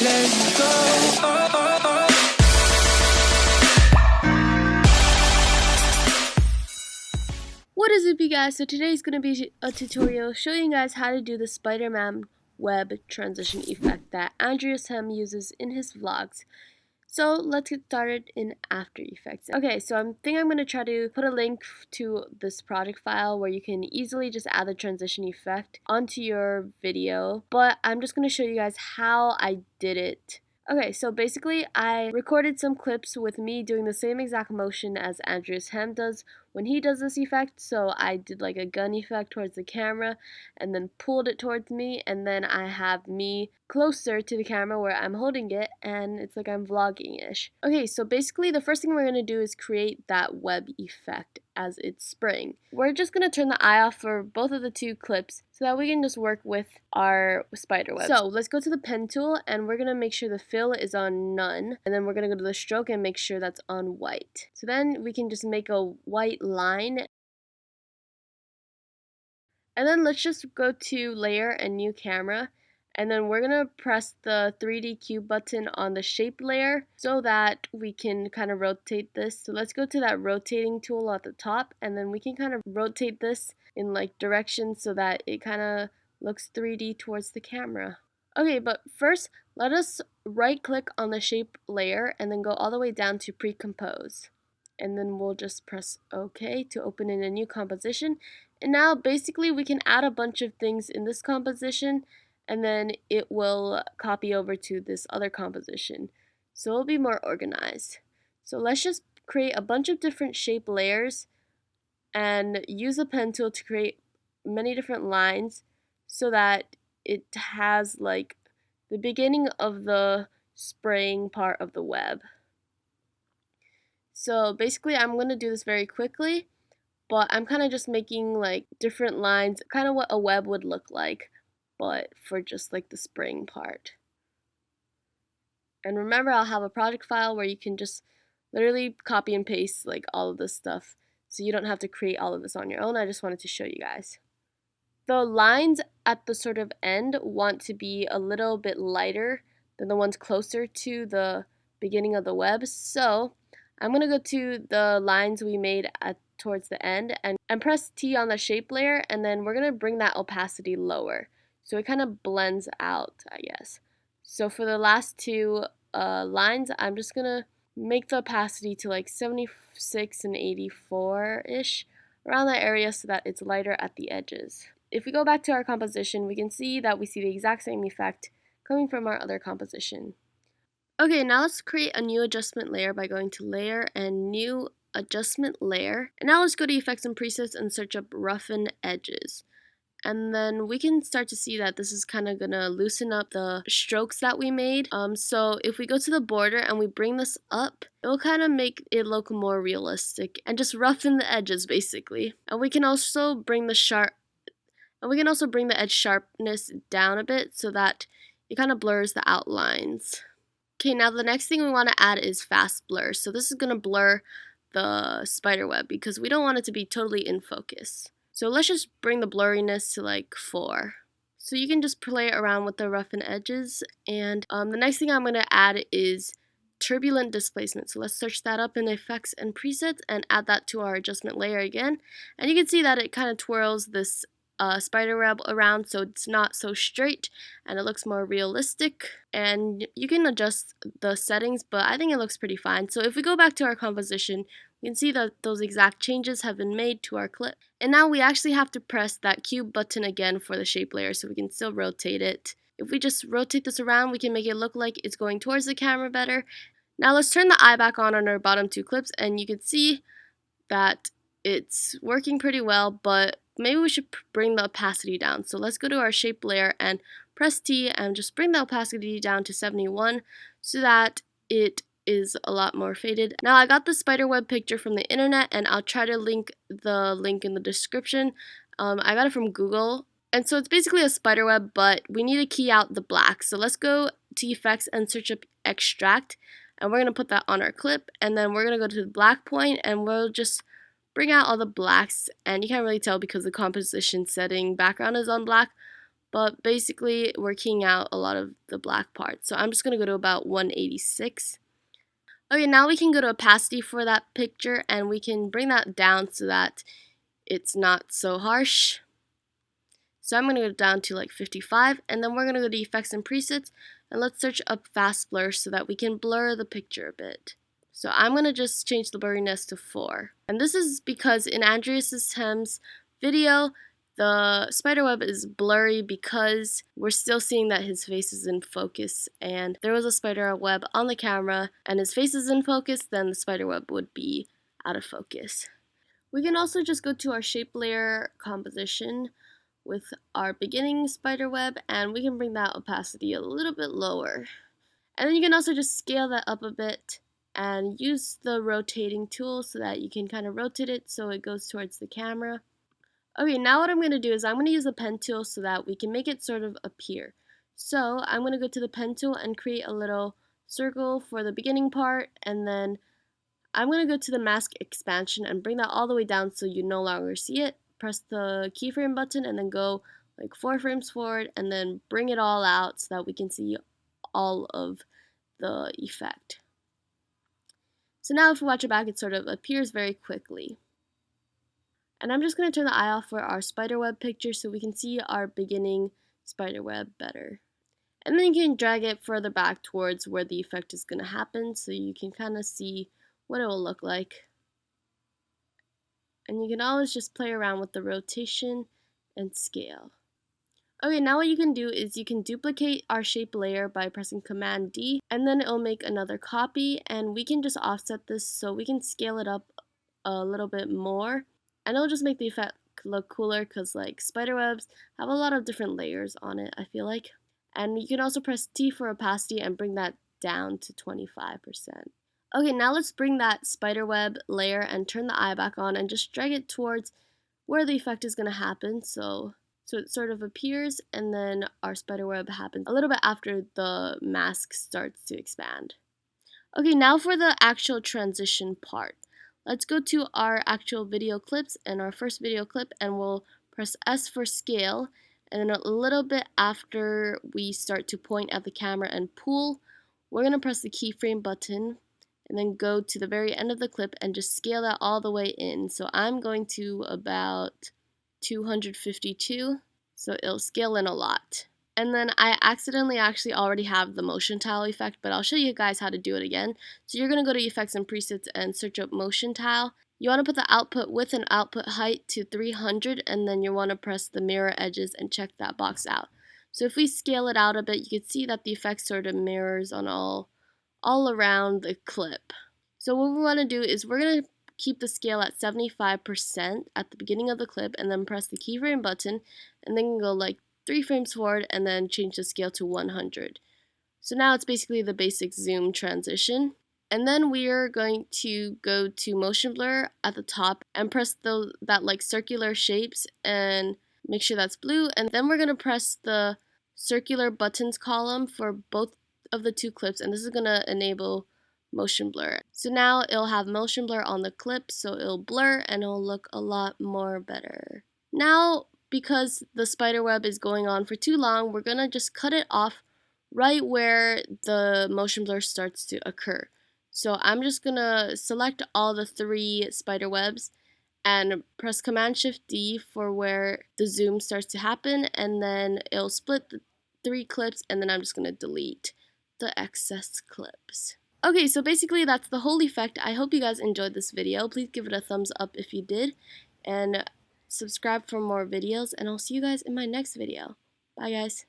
Let's go. What is up, you guys? So today is going to be a tutorial showing you guys how to do the Spider-Man web transition effect that Andreas Hem uses in his vlogs. So let's get started in After Effects. Okay, so I'm going to try to put a link to this project file where you can easily just add the transition effect onto your video, but I'm just going to show you guys how I did it. Okay, so basically I recorded some clips with me doing the same exact motion as Andreas Hem does when he does this effect. So I did like a gun effect towards the camera and then pulled it towards me, and then I have me closer to the camera where I'm holding it and it's like I'm vlogging-ish. Okay, so basically the first thing we're going to do is create that web effect as it's spraying. We're just going to turn the eye off for both of the two clips so that we can just work with our spider web. So let's go to the pen tool and we're going to make sure the fill is on none, and then we're going to go to the stroke and make sure that's on white. So then we can just make a white line, and then let's just go to layer and new camera, and then we're gonna press the 3D cube button on the shape layer so that we can kind of rotate this. So let's go to that rotating tool at the top, and then we can kind of rotate this in like directions so that it kind of looks 3D towards the camera. Okay, but first let us right click on the shape layer and then go all the way down to pre-compose. And then we'll just press OK to open in a new composition. And now basically we can add a bunch of things in this composition, and then it will copy over to this other composition. So it'll be more organized. So let's just create a bunch of different shape layers and use the pen tool to create many different lines so that it has like the beginning of the spraying part of the web. So basically I'm going to do this very quickly, but I'm kind of just making like different lines, kind of what a web would look like, but for just like the spraying part. And remember, I'll have a project file where you can just literally copy and paste like all of this stuff, so you don't have to create all of this on your own. I just wanted to show you guys. The lines at the sort of end want to be a little bit lighter than the ones closer to the beginning of the web, so I'm going to go to the lines we made towards the end and press T on the shape layer, and then we're going to bring that opacity lower so it kind of blends out, I guess. So for the last two lines, I'm just going to make the opacity to like 76 and 84-ish, around that area, so that it's lighter at the edges. If we go back to our composition, we can see that we see the exact same effect coming from our other composition. Okay, now let's create a new adjustment layer by going to Layer and New Adjustment Layer. And now let's go to Effects and Presets and search up Roughen Edges. And then we can start to see that this is kind of going to loosen up the strokes that we made. So if we go to the border and we bring this up, it will kind of make it look more realistic and just roughen the edges basically. And we can also bring the edge sharpness down a bit so that it kind of blurs the outlines. Okay, now the next thing we want to add is fast blur. So this is going to blur the spider web because we don't want it to be totally in focus. So let's just bring the blurriness to like 4. So you can just play around with the roughen edges. And the next thing I'm going to add is turbulent displacement. So let's search that up in Effects and Presets and add that to our adjustment layer again. And you can see that it kind of twirls this spider web around so it's not so straight and it looks more realistic. And you can adjust the settings, but I think it looks pretty fine. So if we go back to our composition, you can see that those exact changes have been made to our clip. And now we actually have to press that cube button again for the shape layer so we can still rotate it. If we just rotate this around, we can make it look like it's going towards the camera better. Now let's turn the eye back on our bottom two clips, and you can see that it's working pretty well, but maybe we should bring the opacity down. So let's go to our shape layer and press T and just bring the opacity down to 71 so that it is a lot more faded. Now I got the spider web picture from the internet, and I'll try to link the link in the description. I got it from Google, and so it's basically a spider web, but we need to key out the black. So let's go to Effects and search up Extract, and we're going to put that on our clip, and then we're going to go to the black point and we'll just bring out all the blacks, and you can't really tell because the composition setting background is on black, but basically we're keying out a lot of the black parts. So I'm just going to go to about 186. Okay, now we can go to opacity for that picture, and we can bring that down so that it's not so harsh. So I'm going to go down to like 55, and then we're going to go to effects and presets, and let's search up fast blur so that we can blur the picture a bit. So I'm going to just change the blurriness to 4. And this is because in Andreas Hem's video, the spiderweb is blurry because we're still seeing that his face is in focus, and there was a spiderweb on the camera and his face is in focus, then the spiderweb would be out of focus. We can also just go to our shape layer composition with our beginning spiderweb, and we can bring that opacity a little bit lower. And then you can also just scale that up a bit and use the rotating tool so that you can kind of rotate it so it goes towards the camera. Okay, now what I'm going to do is I'm going to use the pen tool so that we can make it sort of appear. So I'm going to go to the pen tool and create a little circle for the beginning part, and then I'm going to go to the mask expansion and bring that all the way down so you no longer see it. Press the keyframe button and then go like 4 frames forward and then bring it all out so that we can see all of the effect. So now if we watch it back, it sort of appears very quickly. And I'm just going to turn the eye off for our spiderweb picture so we can see our beginning spiderweb better. And then you can drag it further back towards where the effect is going to happen so you can kind of see what it will look like. And you can always just play around with the rotation and scale. Okay, now what you can do is you can duplicate our shape layer by pressing Command D, and then it'll make another copy, and we can just offset this so we can scale it up a little bit more, and it'll just make the effect look cooler because like spiderwebs have a lot of different layers on it, I feel like. And you can also press T for opacity and bring that down to 25%. Okay, now let's bring that spiderweb layer and turn the eye back on and just drag it towards where the effect is going to happen. So it sort of appears, and then our spiderweb happens a little bit after the mask starts to expand. Okay, now for the actual transition part. Let's go to our actual video clips and our first video clip, and we'll press S for scale, and then a little bit after we start to point at the camera and pull, we're going to press the keyframe button and then go to the very end of the clip and just scale that all the way in. So I'm going to about 252, so it'll scale in a lot. And then I accidentally actually already have the motion tile effect, but I'll show you guys how to do it again. So you're going to go to effects and presets and search up motion tile. You want to put the output width and output height to 300, and then you want to press the mirror edges and check that box out. So if we scale it out a bit, you can see that the effect sort of mirrors on all around the clip. So what we want to do is we're going to keep the scale at 75% at the beginning of the clip, and then press the keyframe button, and then go like 3 frames forward and then change the scale to 100. So now it's basically the basic zoom transition. And then we are going to go to motion blur at the top and press that like circular shapes and make sure that's blue, and then we're going to press the circular buttons column for both of the 2 clips, and this is going to enable motion blur. So now it'll have motion blur on the clip, so it'll blur and it'll look a lot more better. Now, because the spiderweb is going on for too long, we're going to just cut it off right where the motion blur starts to occur. So I'm just going to select all the 3 spiderwebs and press Command Shift D for where the zoom starts to happen, and then it'll split the 3 clips, and then I'm just going to delete the excess clips. Okay, so basically that's the whole effect. I hope you guys enjoyed this video. Please give it a thumbs up if you did, and subscribe for more videos, and I'll see you guys in my next video. Bye guys.